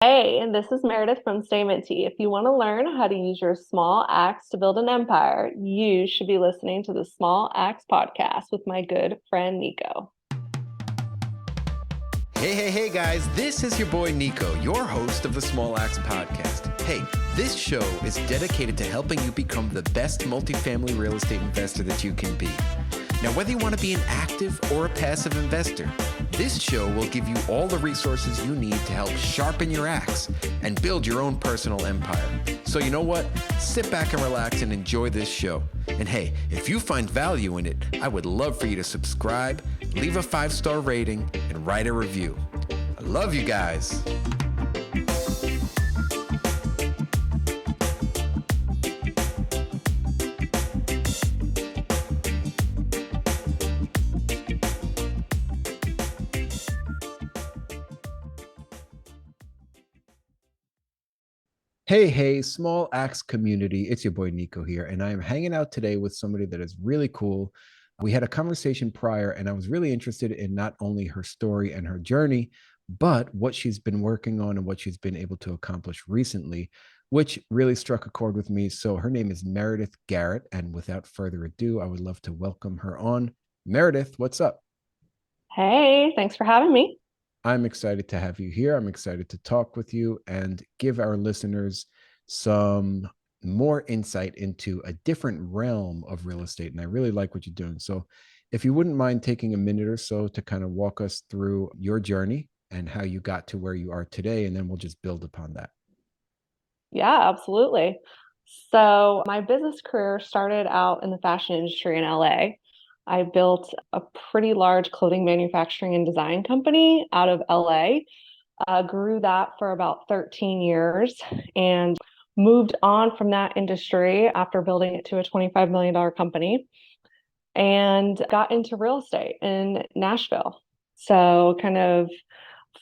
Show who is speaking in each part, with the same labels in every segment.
Speaker 1: Hey, and this is Meredith from Minty. If you want to learn how to use your small axe to build an empire, you should be listening to the Small Axe podcast with my good friend Nico.
Speaker 2: Hey, guys, this is your boy Nico, your host of the Small Axe Podcast. Hey, this show is dedicated to helping you become the best multifamily real estate investor that you can be. Now, whether you want to be an active or a passive investor, this show will give you all the resources you need to help sharpen your axe and build your own personal empire. So you know what? Sit back and relax and enjoy this show. And hey, if you find value in it, I would love for you to subscribe, leave a 5-star rating, and write a review. I love you guys. Hey, Small Axe community. It's your boy Nico here, and I am hanging out today with somebody that is really cool. We had a conversation prior, and I was really interested in not only her story and her journey, but what she's been working on and what she's been able to accomplish recently, which really struck a chord with me. So her name is Meredith Garrett, and without further ado, I would love to welcome her on. Meredith, what's up?
Speaker 1: Hey, thanks for having me.
Speaker 2: I'm excited to have you here. I'm excited to talk with you and give our listeners some more insight into a different realm of real estate. And I really like what you're doing. So, if you wouldn't mind taking a minute or so to kind of walk us through your journey and how you got to where you are today, and then we'll just build upon that.
Speaker 1: Yeah, absolutely. So, my business career started out in the fashion industry in LA. I built a pretty large clothing manufacturing and design company out of LA. Grew that for about 13 years and moved on from that industry after building it to a $25 million company and got into real estate in Nashville. So, kind of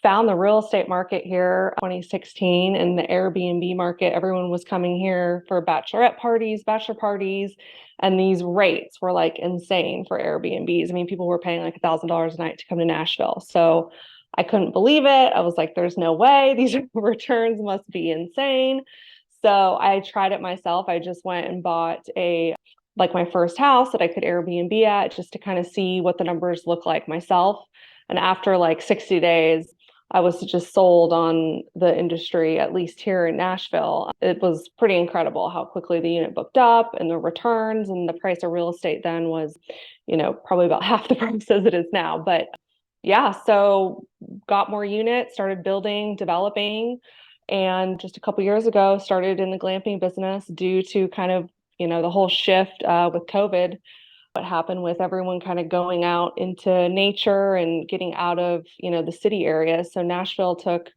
Speaker 1: found the real estate market here 2016 and the Airbnb market. Everyone was coming here for bachelorette parties, bachelor parties, and these rates were like insane for Airbnbs. I mean, people were paying like $1,000 a night to come to Nashville. So I couldn't believe it. I was like, there's no way. These returns must be insane. So I tried it myself. I just went and bought my first house that I could Airbnb at just to kind of see what the numbers look like myself. And after like 60 days, I was just sold on the industry, at least here in Nashville. It was pretty incredible how quickly the unit booked up and the returns, and the price of real estate then was, probably about half the price as it is now. But yeah, so got more units, started building, developing, and just a couple years ago started in the glamping business due to kind of, the whole shift with COVID, what happened with everyone kind of going out into nature and getting out of, the city areas. So Nashville took,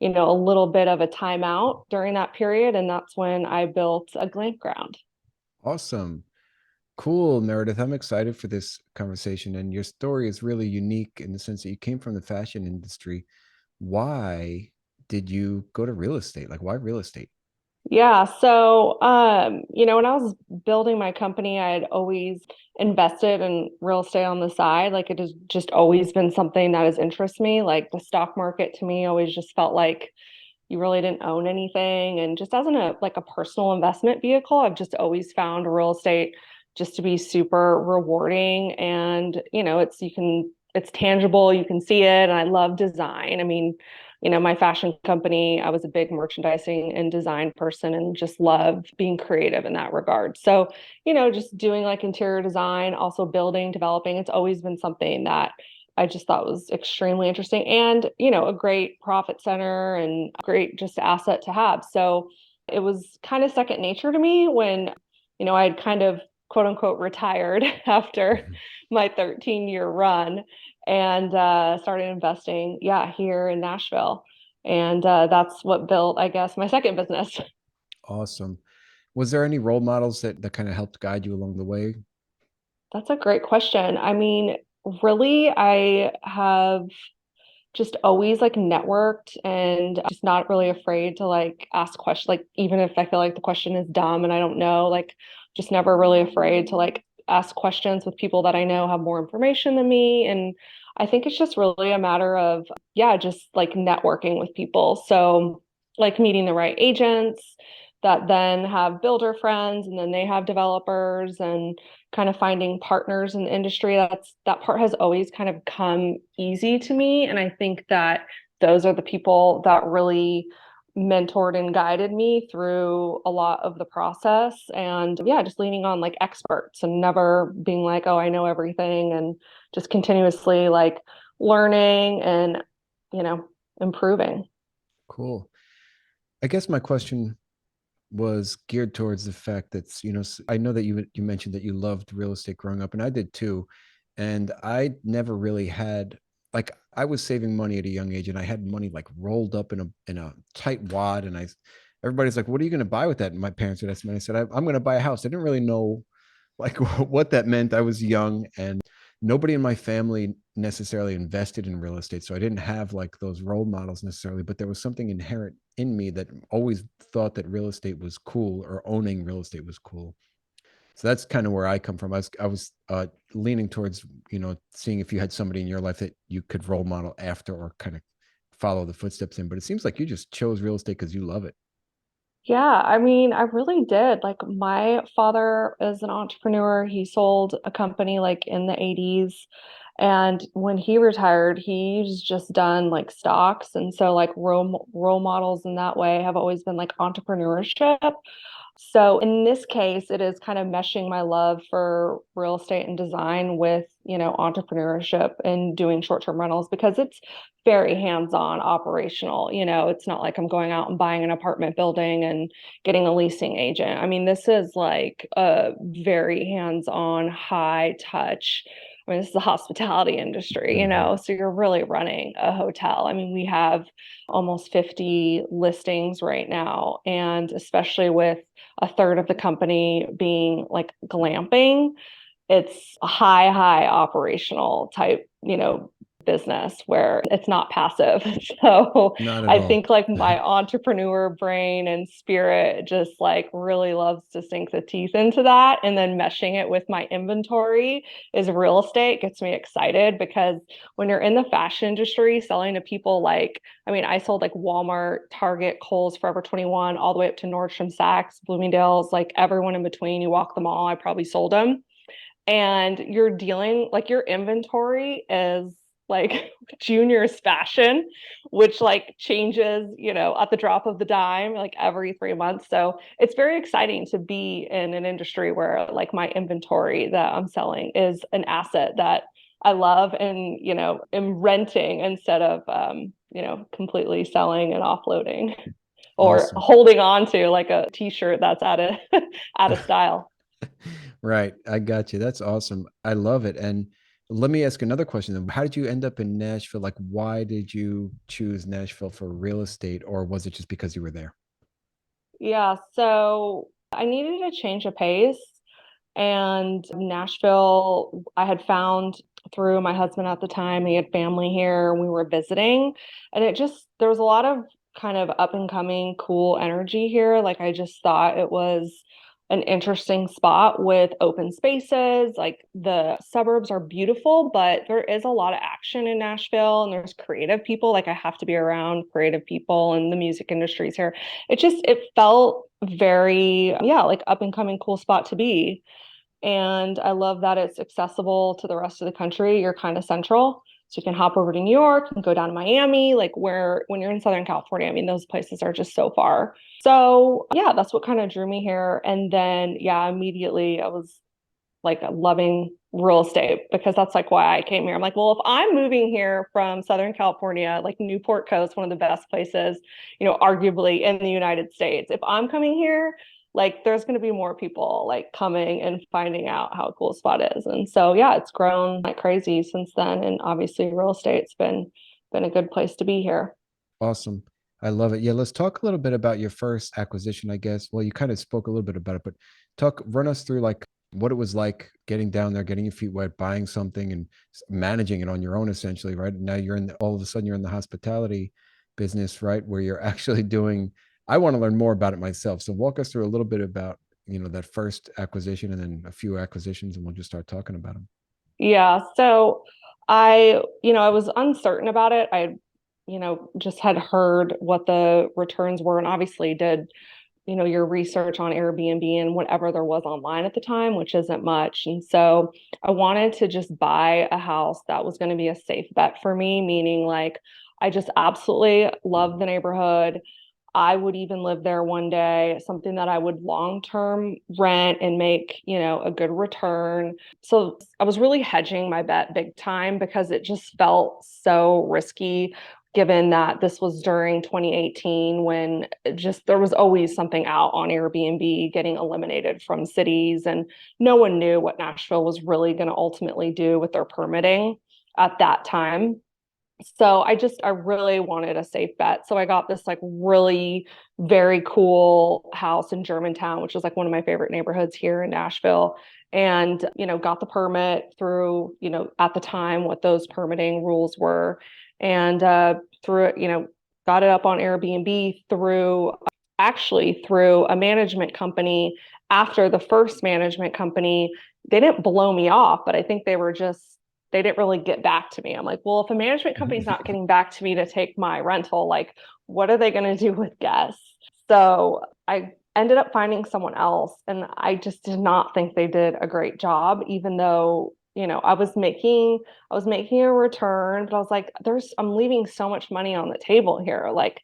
Speaker 1: a little bit of a timeout during that period. And that's when I built a glamp ground.
Speaker 2: Awesome. Cool, Meredith. I'm excited for this conversation. And your story is really unique in the sense that you came from the fashion industry. Why did you go to real estate? Like, why real estate?
Speaker 1: Yeah. So, when I was building my company, I had always invested in real estate on the side. Like it has just always been something that has interested me. Like the stock market to me always just felt like you really didn't own anything. And just as a personal investment vehicle, I've just always found real estate just to be super rewarding. And, it's tangible, you can see it. And I love design. I mean, my fashion company, I was a big merchandising and design person and just loved being creative in that regard. So, just doing like interior design, also building, developing, it's always been something that I just thought was extremely interesting and, a great profit center and a great just asset to have. So it was kind of second nature to me when, I had kind of quote unquote retired after my 13-year run and started investing, yeah, here in Nashville. And that's what built, I guess, my second business.
Speaker 2: Awesome. Was there any role models that kind of helped guide you along the way?
Speaker 1: That's a great question. I mean, really, I have just always like networked and just not really afraid to like ask questions. Like, even if I feel like the question is dumb and I don't know, like, just never really afraid to like ask questions with people that I know have more information than me. And I think it's just really a matter of, yeah, just like networking with people. So, like meeting the right agents that then have builder friends and then they have developers and kind of finding partners in the industry. That part has always kind of come easy to me. And I think that those are the people that really mentored and guided me through a lot of the process. And yeah, just leaning on like experts and never being like, oh, I know everything, and just continuously like learning and, you know, improving.
Speaker 2: Cool. I guess my question was geared towards the fact that, I know that you mentioned that you loved real estate growing up, and I did too. And I never really had, like, I was saving money at a young age, and I had money like rolled up in a tight wad, and everybody's like, "What are you going to buy with that?" And my parents would ask me, and I said, "I'm going to buy a house." I didn't really know like what that meant. I was young, and nobody in my family necessarily invested in real estate, so I didn't have like those role models necessarily, but there was something inherent in me that always thought that real estate was cool, or owning real estate was cool. So that's kind of where I come from. I was leaning towards, seeing if you had somebody in your life that you could role model after, or kind of follow the footsteps in. But it seems like you just chose real estate because you love it.
Speaker 1: Yeah, I mean, I really did. Like, my father is an entrepreneur. He sold a company like in the 80s. And when he retired, he's just done like stocks. And so, like, role models in that way have always been like entrepreneurship. So in this case, it is kind of meshing my love for real estate and design with, entrepreneurship and doing short-term rentals, because it's very hands-on operational. It's not like I'm going out and buying an apartment building and getting a leasing agent. I mean, this is like a very hands-on, high touch. I mean, this is the hospitality industry,
Speaker 2: Mhm.
Speaker 1: so you're really running a hotel. I mean, we have almost 50 listings right now, and especially with a third of the company being like glamping, it's a high operational type, business where it's not passive. So
Speaker 2: Not at
Speaker 1: I
Speaker 2: all.
Speaker 1: think like my entrepreneur brain and spirit just like really loves to sink the teeth into that. And then meshing it with my inventory is real estate gets me excited, because when you're in the fashion industry selling to people like, I mean, I sold like Walmart, Target, Kohl's, Forever 21, all the way up to Nordstrom, Saks, Bloomingdale's, like everyone in between. You walk them all, I probably sold them. And you're dealing like your inventory is like junior's fashion, which like changes, at the drop of the dime, like every 3 months. So it's very exciting to be in an industry where like my inventory that I'm selling is an asset that I love and, am renting instead of, completely selling and offloading or
Speaker 2: Awesome.
Speaker 1: holding on to like a t-shirt that's out of out of style.
Speaker 2: Right. I got you. That's awesome. I love it. And let me ask another question then. How did you end up in Nashville? Like, why did you choose Nashville for real estate, or was it just because you were there?
Speaker 1: Yeah, so I needed a change of pace. And Nashville, I had found through my husband at the time, he had family here, and we were visiting. And there was a lot of kind of up and coming, cool energy here. Like, I just thought it was an interesting spot with open spaces. Like, the suburbs are beautiful, but there is a lot of action in Nashville, and there's creative people. Like, I have to be around creative people, and the music industries here. It felt very, yeah, like up and coming, cool spot to be. And I love that it's accessible to the rest of the country. You're kind of central. So you can hop over to New York and go down to Miami, like where when you're in Southern California, I mean, those places are just so far. So yeah, that's what kind of drew me here. And then yeah, immediately I was like loving real estate, because that's like why I came here. I'm like, well, if I'm moving here from Southern California, like Newport Coast, one of the best places, arguably in the United States, if I'm coming here, like there's going to be more people like coming and finding out how cool a spot is. And so yeah, it's grown like crazy since then. And obviously real estate's been a good place to be here.
Speaker 2: Awesome. I love it. Yeah, let's talk a little bit about your first acquisition, I guess. Well, you kind of spoke a little bit about it, but run us through like what it was like getting down there, getting your feet wet, buying something and managing it on your own, essentially, right? Now all of a sudden you're in the hospitality business, right? Where you're actually doing, I want to learn more about it myself. So walk us through a little bit about, that first acquisition and then a few acquisitions, and we'll just start talking about them.
Speaker 1: Yeah. So I was uncertain about it. I just had heard what the returns were and obviously did, your research on Airbnb and whatever there was online at the time, which isn't much. And so I wanted to just buy a house that was going to be a safe bet for me, meaning like I just absolutely love the neighborhood. I would even live there one day, something that I would long term rent and make, a good return. So I was really hedging my bet big time because it just felt so risky, given that this was during 2018 when just there was always something out on Airbnb getting eliminated from cities, and no one knew what Nashville was really going to ultimately do with their permitting at that time. So I really wanted a safe bet. So I got this like really very cool house in Germantown, which is like one of my favorite neighborhoods here in Nashville. And, got the permit through, at the time what those permitting rules were. And through it, got it up on Airbnb through a management company. After the first management company, they didn't blow me off, but I think they didn't really get back to me. I'm like, well, if a management company's not getting back to me to take my rental, like, what are they going to do with guests? So I ended up finding someone else, and I just did not think they did a great job, even though, I was making a return, but I was like, I'm leaving so much money on the table here. Like,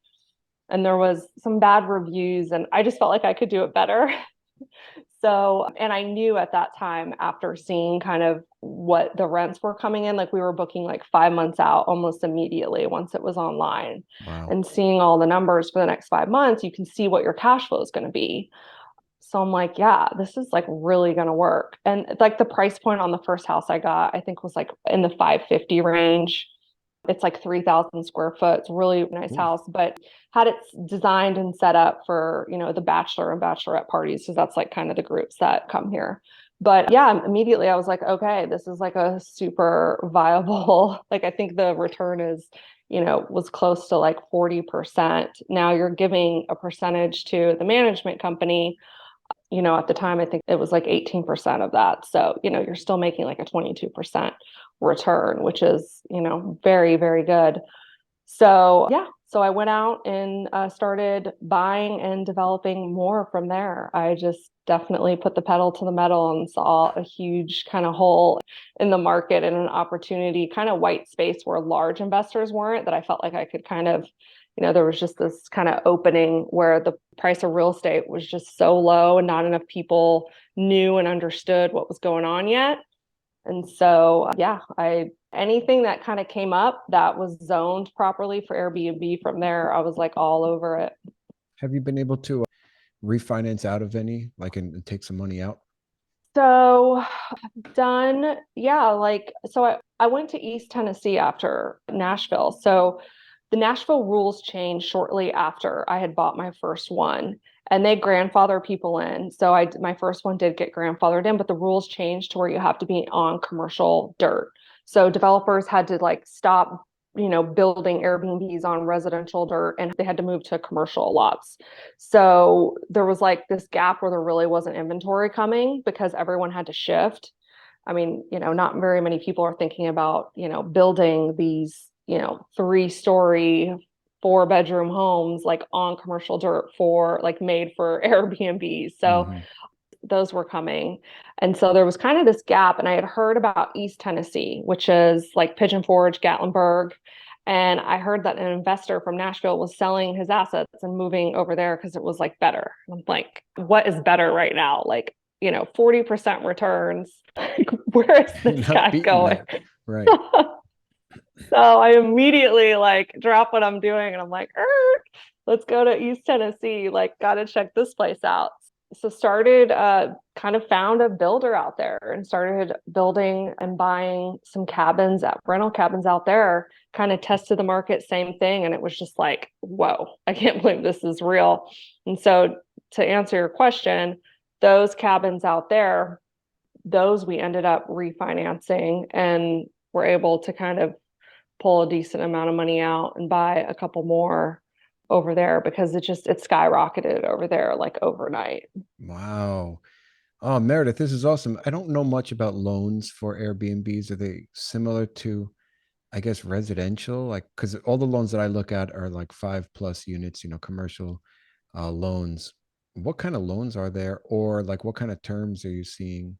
Speaker 1: and there was some bad reviews, and I just felt like I could do it better. So, and I knew at that time, after seeing kind of what the rents were coming in, like we were booking like 5 months out almost immediately once it was online,
Speaker 2: Wow.
Speaker 1: and seeing all the numbers for the next 5 months, you can see what your cash flow is going to be. So I'm like, yeah, this is like really going to work. And like the price point on the first house I got, I think was like in the 550 range. It's like 3,000 square foot. It's a really nice
Speaker 2: Ooh.
Speaker 1: house, but had it designed and set up for, the bachelor and bachelorette parties. Because that's like kind of the groups that come here. But yeah, immediately I was like, okay, this is like a super viable, like I think the return is, was close to like 40%. Now you're giving a percentage to the management company. At the time, I think it was like 18% of that. So, you're still making like a 22% return, which is, very, very good. So, yeah, so I went out and started buying and developing more from there. I just definitely put the pedal to the metal and saw a huge kind of hole in the market and an opportunity, kind of white space where large investors weren't, that I felt like I could kind of, there was just this kind of opening where the price of real estate was just so low and not enough people knew and understood what was going on yet. And so, yeah, anything that kind of came up that was zoned properly for Airbnb from there, I was like all over it.
Speaker 2: Have you been able to refinance out of any, like, and take some money out?
Speaker 1: So done, yeah, so I went to East Tennessee after Nashville. So the Nashville rules changed shortly after I had bought my first one, and they grandfather people in. So my first one did get grandfathered in, but the rules changed to where you have to be on commercial dirt. So developers had to like stop, building Airbnbs on residential dirt, and they had to move to commercial lots. So there was like this gap where there really wasn't inventory coming because everyone had to shift. I mean, not very many people are thinking about, building these, 3-story, 4-bedroom homes like on commercial dirt for like made for Airbnb. So
Speaker 2: Hmm.
Speaker 1: those were coming. And so there was kind of this gap. And I had heard about East Tennessee, which is like Pigeon Forge, Gatlinburg. And I heard that an investor from Nashville was selling his assets and moving over there because it was like better. I'm like, what is better right now? Like, 40% returns. Like, where is
Speaker 2: You're
Speaker 1: this
Speaker 2: not
Speaker 1: guy
Speaker 2: beating
Speaker 1: going?
Speaker 2: that. Right.
Speaker 1: So I immediately like drop what I'm doing and I'm like, let's go to East Tennessee. Like, gotta check this place out. So started kind of found a builder out there and started building and buying some rental cabins out there, kind of tested the market, same thing. And it was just like, whoa, I can't believe this is real. And so to answer your question, those cabins out there, those we ended up refinancing and were able to kind of pull a decent amount of money out and buy a couple more over there because it skyrocketed over there like overnight.
Speaker 2: Wow. Oh, Meredith, this is awesome. I don't know much about loans for Airbnbs. Are they similar to I guess residential, like because all the loans that I look at are like 5+ units, commercial loans. What kind of loans are there, or like what kind of terms are you seeing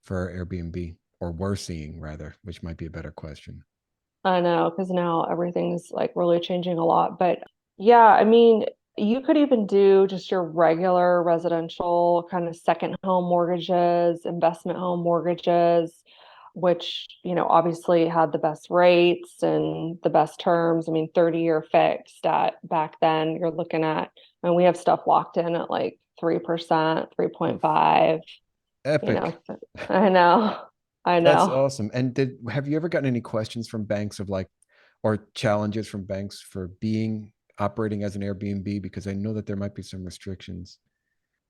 Speaker 2: for Airbnb, or were seeing rather, which might be a better question.
Speaker 1: I know, because now everything's like really changing a lot. But yeah, I mean, you could even do just your regular residential kind of second home mortgages, investment home mortgages, which, obviously had the best rates and the best terms. I mean, 30-year fixed at back then, you're looking at, and we have stuff locked in at like 3%,
Speaker 2: Oof.
Speaker 1: 3.5,
Speaker 2: Epic.
Speaker 1: so I know. I
Speaker 2: That's
Speaker 1: know.
Speaker 2: awesome. And have you ever gotten any questions from banks of like, or challenges from banks for being operating as an Airbnb? Because I know that there might be some restrictions.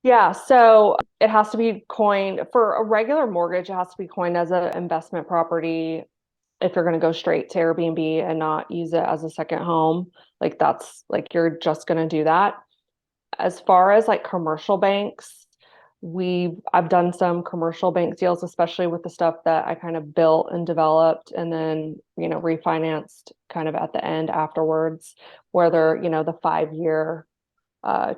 Speaker 1: Yeah, so it has to be coined for a regular mortgage, it has to be coined as an investment property if you're going to go straight to Airbnb and not use it as a second home. Like that's like you're just going to do that. As far as like commercial banks, I've done some commercial bank deals, especially with the stuff that I kind of built and developed and then, refinanced kind of at the end afterwards, where they're, the 5-year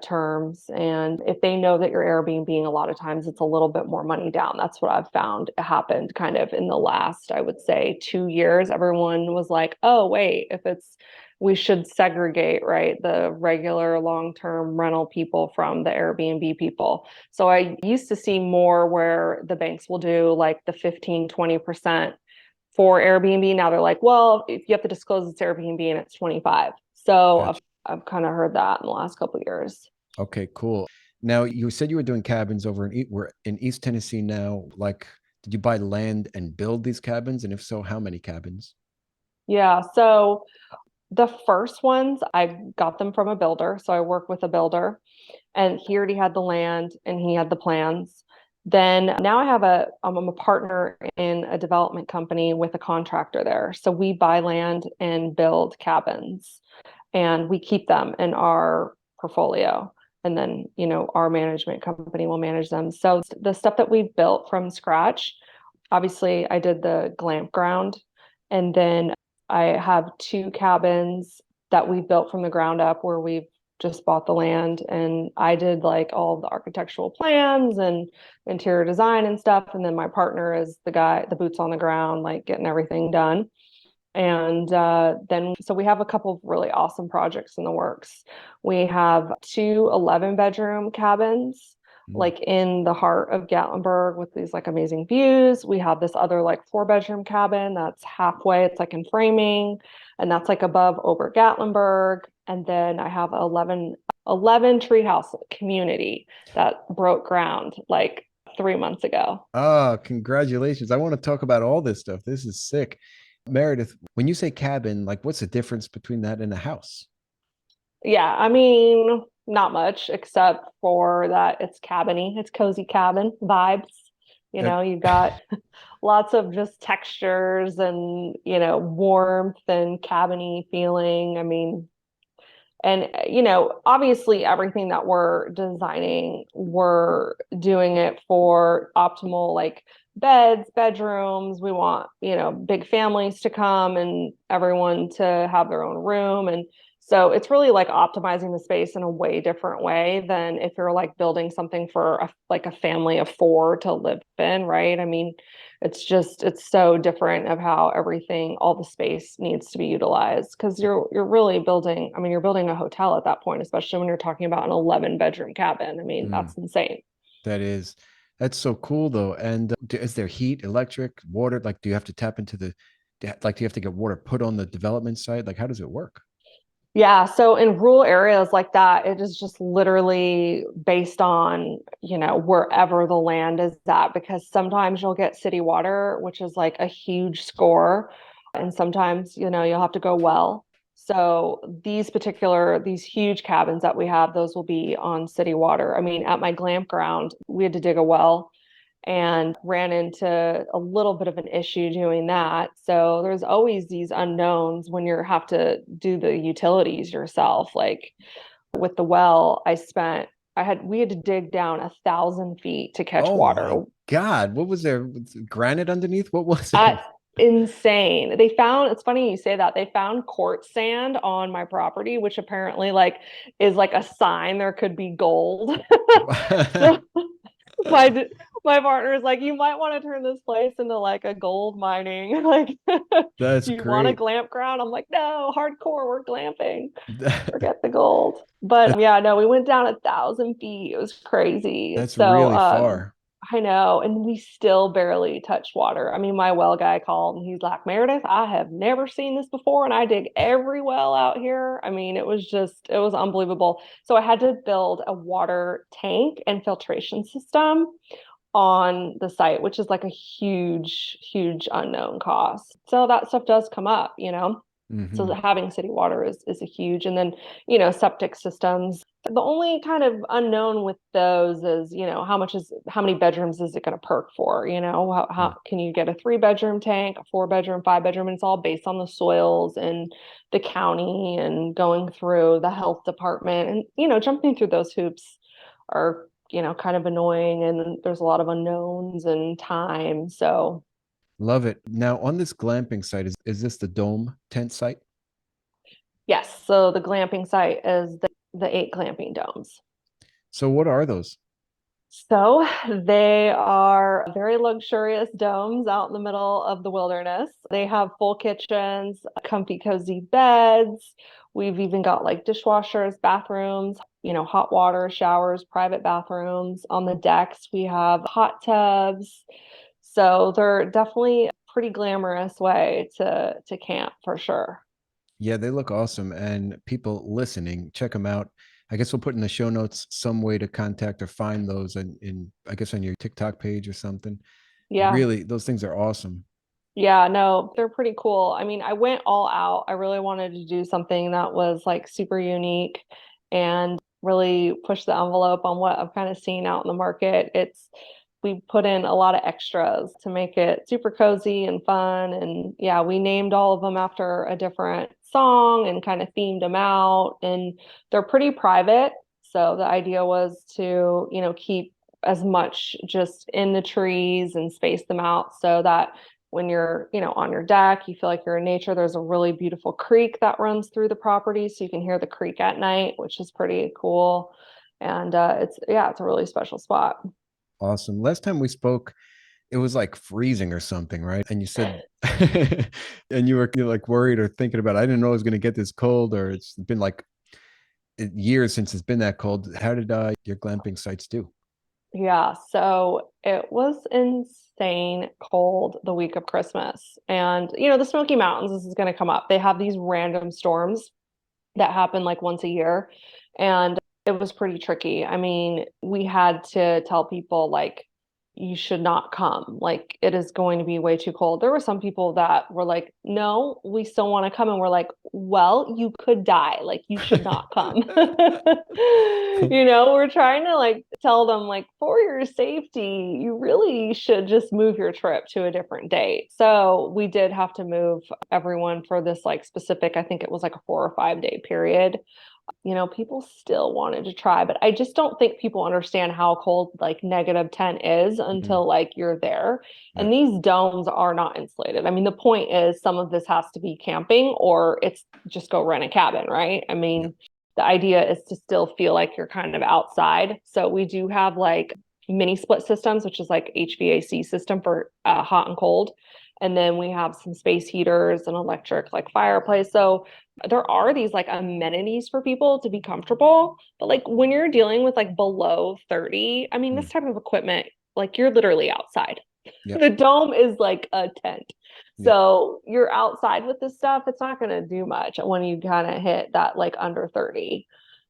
Speaker 1: terms. And if they know that you're Airbnb, a lot of times it's a little bit more money down. That's what I've found happened kind of in the last, I would say, 2 years. Everyone was like, oh, wait, we should segregate, right? The regular long-term rental people from the Airbnb people. So I used to see more where the banks will do like the 15, 20% for Airbnb. Now they're like, well, if you have to disclose it's Airbnb and it's 25. So
Speaker 2: Gotcha.
Speaker 1: I've kind of heard that in the last couple of years.
Speaker 2: Okay, cool. Now you said you were doing cabins over we're in East Tennessee now. Like, did you buy land and build these cabins? And if so, how many cabins?
Speaker 1: Yeah. So the first ones, I got them from a builder. So I work with a builder and he already had the land and he had the plans. Then now I'm a partner in a development company with a contractor there. So we buy land and build cabins and we keep them in our portfolio. And then, our management company will manage them. So the stuff that we've built from scratch, obviously I did the glamp ground and then I have two cabins that we built from the ground up where we've just bought the land and I did like all the architectural plans and interior design and stuff. And then my partner is the guy, the boots on the ground, like getting everything done. And then, so we have a couple of really awesome projects in the works. We have two 11-bedroom cabins,
Speaker 2: Mm.
Speaker 1: like in the heart of Gatlinburg with these like amazing views. We have this other like 4-bedroom cabin that's halfway, it's like in framing, and that's like above over Gatlinburg. And then I have 11 treehouse community that broke ground like 3 months ago.
Speaker 2: Ah, congratulations. I want to talk about all this stuff. This is sick. Meredith, when you say cabin, like what's the difference between that and a house?
Speaker 1: Yeah, I mean, not much except for that it's cabiny, it's cozy cabin vibes.
Speaker 2: Uh,
Speaker 1: You've got lots of just textures and, warmth and cabiny feeling. I mean, and, obviously everything that we're designing, we're doing it for optimal like beds, bedrooms. We want, big families to come and everyone to have their own room. And so it's really like optimizing the space in a way different way than if you're like building something for like a family of four to live in, right? I mean, it's so different of how everything, all the space needs to be utilized because you're really building, I mean, you're building a hotel at that point, especially when you're talking about an 11-bedroom cabin. I mean,
Speaker 2: mm,
Speaker 1: that's insane.
Speaker 2: that is, that's so cool though. And is there heat, electric, water? Like, do you have to tap into do you have to get water put on the development site? Like, how does it work?
Speaker 1: Yeah, so in rural areas like that, it is just literally based on, wherever the land is at, because sometimes you'll get city water, which is like a huge score, and sometimes, you'll have to go well. So these huge cabins that we have, those will be on city water. I mean, at my glamp ground, we had to dig a well and ran into a little bit of an issue doing that. So there's always these unknowns when you have to do the utilities yourself. Like with the well, we had to dig down 1,000 feet to catch
Speaker 2: Oh my
Speaker 1: water.
Speaker 2: God. What was there? Granite underneath? What was
Speaker 1: I,
Speaker 2: it?
Speaker 1: insane. They found, it's funny you say that, they found quartz sand on my property, which apparently like is like a sign there could be gold. So my my partner is like, you might want to turn this place into like a gold mining. Like,
Speaker 2: That's
Speaker 1: do you want a
Speaker 2: great.
Speaker 1: glamp ground? I'm like, no, hardcore, we're glamping. Forget the gold. But yeah, no, we went down 1,000 feet. It was crazy.
Speaker 2: That's
Speaker 1: So
Speaker 2: really far.
Speaker 1: I know, and we still barely touch water. I mean, my well guy called and he's like, Meredith, I have never seen this before, and I dig every well out here. I mean, it was unbelievable. So I had to build a water tank and filtration system on the site, which is like a huge, huge unknown cost. So that stuff does come up, you know. So
Speaker 2: Hmm.
Speaker 1: having city water is a huge, and then, you know, septic systems. The only kind of unknown with those is, you know, how many bedrooms is it going to perk for? You know,
Speaker 2: Yeah.
Speaker 1: how can you get a 3 bedroom tank, a 4 bedroom, 5 bedroom? And it's all based on the soils and the county and going through the health department, and, you know, jumping through those hoops are, you know, kind of annoying, and there's a lot of unknowns and time. So
Speaker 2: Love it. Now, on this glamping site, is this the dome tent site?
Speaker 1: yes, so the glamping site is the 8 glamping domes.
Speaker 2: So, what are those?
Speaker 1: So they are very luxurious domes out in the middle of the wilderness. They have full kitchens, comfy, cozy beds. We've even got like dishwashers, bathrooms, you know, hot water, showers, private bathrooms. On the decks, we have hot tubs. So they're definitely a pretty glamorous way to camp for sure.
Speaker 2: Yeah, they look awesome. And people listening, check them out. I guess we'll put in the show notes some way to contact or find those I guess on your TikTok page or something.
Speaker 1: Yeah.
Speaker 2: Really, those things are awesome.
Speaker 1: Yeah, no, they're pretty cool. I mean, I went all out. I really wanted to do something that was like super unique and really push the envelope on what I've kind of seen out in the market. We put in a lot of extras to make it super cozy and fun. And yeah, we named all of them after a different song and kind of themed them out. And they're pretty private. So the idea was to, you know, keep as much just in the trees and space them out so that when you're, you know, on your deck, you feel like you're in nature. There's a really beautiful creek that runs through the property, so you can hear the creek at night, which is pretty cool. And it's a really special spot.
Speaker 2: Awesome. Last time we spoke, it was like freezing or something, right? And you said, and you're like worried or thinking about, I didn't know it was going to get this cold, or it's been like years since it's been that cold. How did your glamping sites do?
Speaker 1: Yeah, so it was insane cold the week of Christmas. And, you know, the Smoky Mountains, this is going to come up. They have these random storms that happen like once a year. And it was pretty tricky. I mean, we had to tell people like, you should not come. Like, it is going to be way too cold. There were some people that were like, no, we still want to come. And we're like, well, you could die. Like, you should not come. You know, we're trying to like tell them, like, for your safety, you really should just move your trip to a different date. So we did have to move everyone for this like specific, I think it was like a 4 or 5 day period. You know, people still wanted to try, but I just don't think people understand how cold like -10 is
Speaker 2: Mhm.
Speaker 1: until like you're there.
Speaker 2: Yeah.
Speaker 1: And these domes are not insulated. I mean, the point is some of this has to be camping or it's just go rent a cabin, right? I
Speaker 2: Yeah.
Speaker 1: mean, the idea is to still feel like you're kind of outside. So we do have like mini split systems, which is like HVAC system for hot and cold. And then we have some space heaters and electric like fireplace. So there are these like amenities for people to be comfortable, but like when you're dealing with like below 30, I mean, this
Speaker 2: Mm.
Speaker 1: type of equipment, like you're literally outside.
Speaker 2: Yep.
Speaker 1: The dome is like a tent.
Speaker 2: Yep.
Speaker 1: So you're outside with this stuff, it's not going to do much when you kind of hit that like under 30.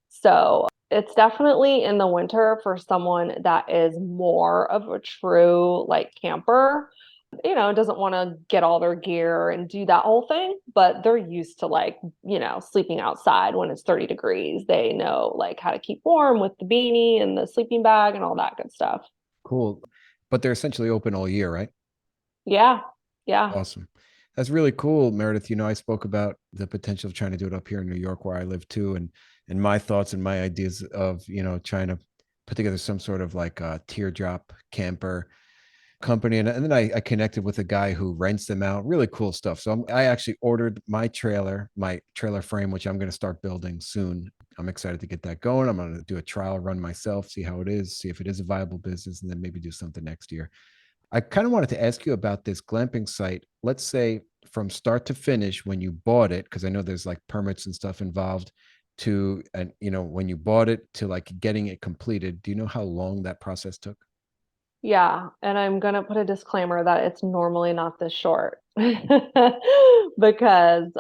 Speaker 1: So it's definitely in the winter for someone that is more of a true like camper, you know, doesn't want to get all their gear and do that whole thing, but they're used to like, you know, sleeping outside when it's 30 degrees. They know like how to keep warm with the beanie and the sleeping bag and all that good stuff.
Speaker 2: Cool. But they're essentially open all year, right?
Speaker 1: Yeah. Yeah.
Speaker 2: Awesome. That's really cool, Meredith. I spoke about the potential of trying to do it up here in New York where I live too, and my thoughts and my ideas of, trying to put together some sort of like a teardrop camper. company, and then I connected with a guy who rents them out. Really cool stuff. So I actually ordered my trailer frame, which I'm going to start building soon. I'm excited to get that going. I'm going to do a trial run myself, see how it is, see if it is a viable business, and then maybe do something next year. I kind of wanted to ask you about this glamping site. Let's say from start to finish when you bought it, because I know there's like permits and stuff involved, to and when you bought it to like getting it completed. Do you know how long that process took?
Speaker 1: Yeah, and I'm gonna put a disclaimer that it's normally not this short because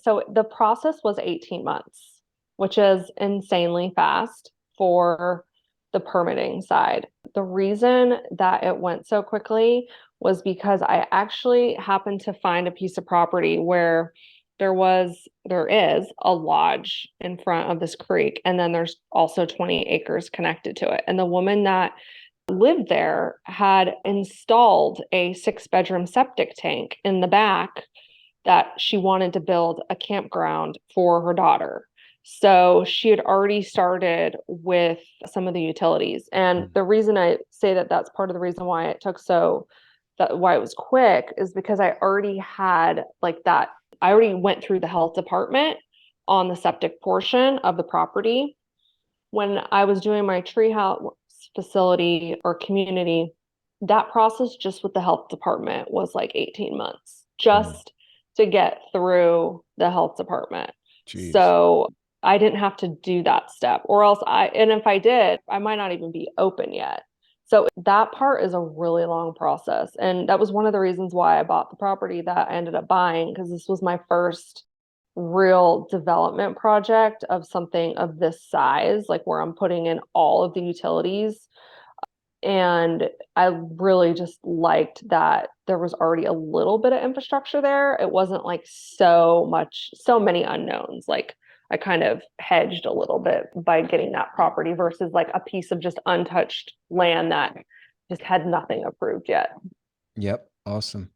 Speaker 1: so the process was 18 months, which is insanely fast for the permitting side. The reason that it went so quickly was because I actually happened to find a piece of property where there is a lodge in front of this creek, and then there's also 20 acres connected to it. And the woman that lived there had installed a 6 bedroom septic tank in the back that she wanted to build a campground for her daughter. So she had already started with some of the utilities. And
Speaker 2: Mm.
Speaker 1: the reason I say that that's part of the reason why it took so that why it was quick is because I already had like that. I already went through the health department on the septic portion of the property when I was doing my treehouse facility or community, that process just with the health department was like 18 months
Speaker 2: Mm.
Speaker 1: just to get through the health department.
Speaker 2: Jeez.
Speaker 1: So I didn't have to do that step, or else and if I did, I might not even be open yet. So that part is a really long process. And that was one of the reasons why I bought the property that I ended up buying, because this was my first real development project of something of this size, like where I'm putting in all of the utilities. And I really just liked that there was already a little bit of infrastructure there. It wasn't like so many unknowns. Like I kind of hedged a little bit by getting that property versus like a piece of just untouched land that just had nothing approved yet.
Speaker 2: Yep. Awesome.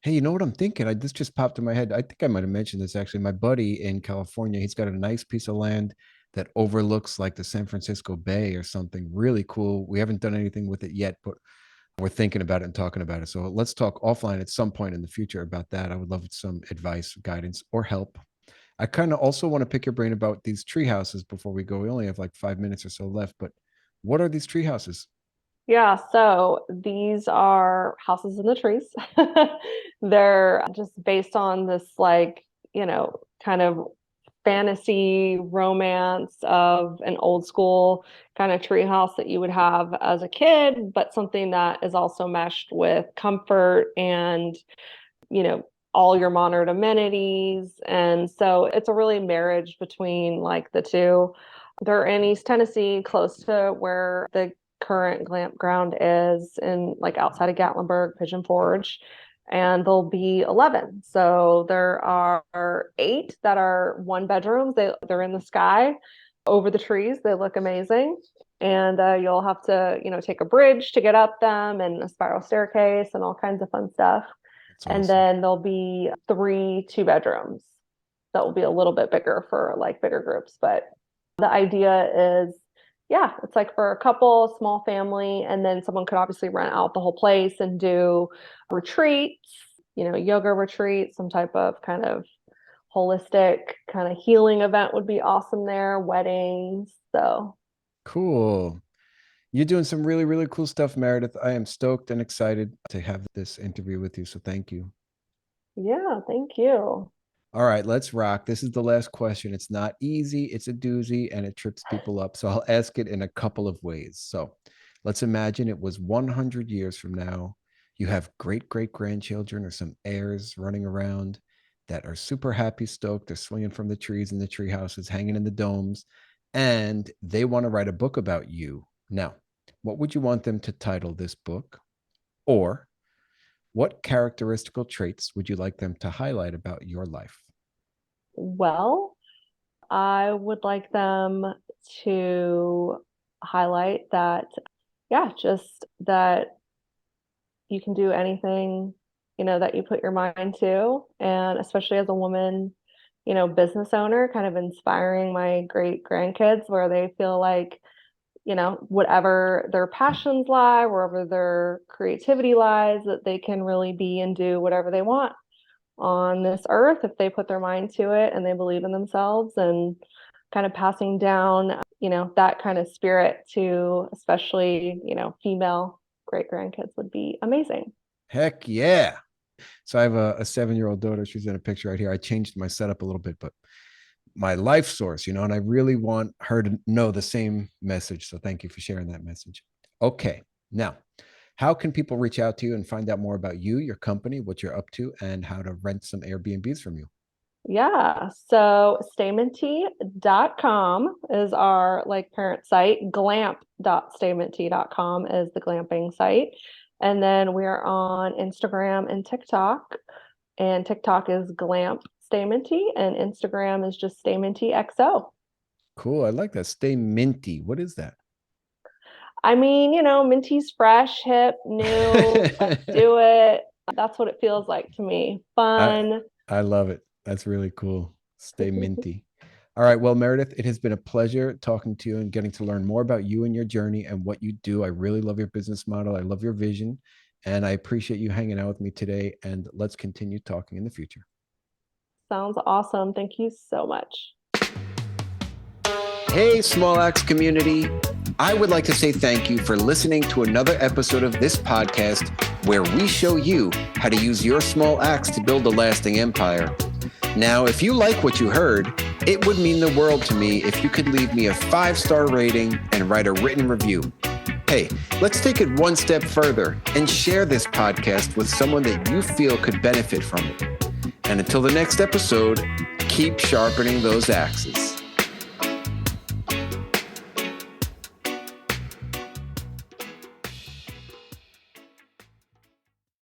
Speaker 2: Hey, you know what I'm thinking? This just popped in my head. I think I might have mentioned this actually. My buddy in California, he's got a nice piece of land that overlooks like the San Francisco Bay or something really cool. We haven't done anything with it yet, but we're thinking about it and talking about it. So let's talk offline at some point in the future about that. I would love some advice, guidance, or help. I kind of also want to pick your brain about these tree houses before we go. We only have like 5 minutes or so left, but what are these tree houses?
Speaker 1: Yeah, so these are houses in the trees. They're just based on this, like, kind of fantasy romance of an old school kind of tree house that you would have as a kid, but something that is also meshed with comfort and, you know, all your modern amenities. And so it's a really marriage between like the two. They're in East Tennessee, close to where the current glamp ground is, in like outside of Gatlinburg, Pigeon Forge. And there'll be 11. So there are 8 that are 1 bedrooms. They're in the sky over the trees. They look amazing. And you'll have to, take a bridge to get up them and a spiral staircase and all kinds of fun stuff.
Speaker 2: That's
Speaker 1: And
Speaker 2: awesome.
Speaker 1: then there'll be 3 2 bedrooms that will be a little bit bigger for like bigger groups. But the idea is, yeah, it's like for a couple, small family, and then someone could obviously rent out the whole place and do retreats, yoga retreat, some type of kind of holistic kind of healing event would be awesome there, weddings. So,
Speaker 2: Cool. You're doing some really, really cool stuff, Meredith. I am stoked and excited to have this interview with you. So thank you.
Speaker 1: yeah, thank you.
Speaker 2: All right, let's rock. This is the last question. It's not easy, it's a doozy, and it trips people up. So I'll ask it in a couple of ways. So let's imagine it was 100 years from now. You have great great grandchildren or some heirs running around that are super happy, stoked. They're swinging from the trees in the tree houses, hanging in the domes, and they want to write a book about you. Now, what would you want them to title this book? Or what characteristical traits would you like them to highlight about your life?
Speaker 1: Well, I would like them to highlight that, yeah, just that you can do anything, that you put your mind to. And especially as a woman, business owner, kind of inspiring my great grandkids where they feel like whatever their passions lie, wherever their creativity lies, that they can really be and do whatever they want on this earth if they put their mind to it and they believe in themselves, and kind of passing down, that kind of spirit to especially, female great grandkids would be amazing.
Speaker 3: Heck yeah. So I have a 7-year-old daughter. She's in a picture right here. I changed my setup a little bit, but my life source, and I really want her to know the same message. So thank you for sharing that message. Okay. Now, how can people reach out to you and find out more about you, your company, what you're up to, and how to rent some Airbnbs from you?
Speaker 1: Yeah. So stayminty.com is our parent site. Glamp.stayminty.com is the glamping site. And then we are on Instagram and TikTok. And TikTok is Glamp Stay Minty, and Instagram is just Stay Minty XO.
Speaker 3: Cool. I like that. Stay Minty. What is that?
Speaker 1: I mean, Minty's fresh, hip, new. Let's do it. That's what it feels like to me. Fun.
Speaker 3: I love it. That's really cool. Stay Minty. All right. Well, Meredith, it has been a pleasure talking to you and getting to learn more about you and your journey and what you do. I really love your business model. I love your vision. And I appreciate you hanging out with me today. And let's continue talking in the future.
Speaker 1: Sounds awesome. Thank you so much.
Speaker 2: Hey, Small Axe community. I would like to say thank you for listening to another episode of this podcast where we show you how to use your small axe to build a lasting empire. Now, if you like what you heard, it would mean the world to me if you could leave me a 5-star rating and write a written review. Hey, let's take it one step further and share this podcast with someone that you feel could benefit from it. And until the next episode, keep sharpening those axes.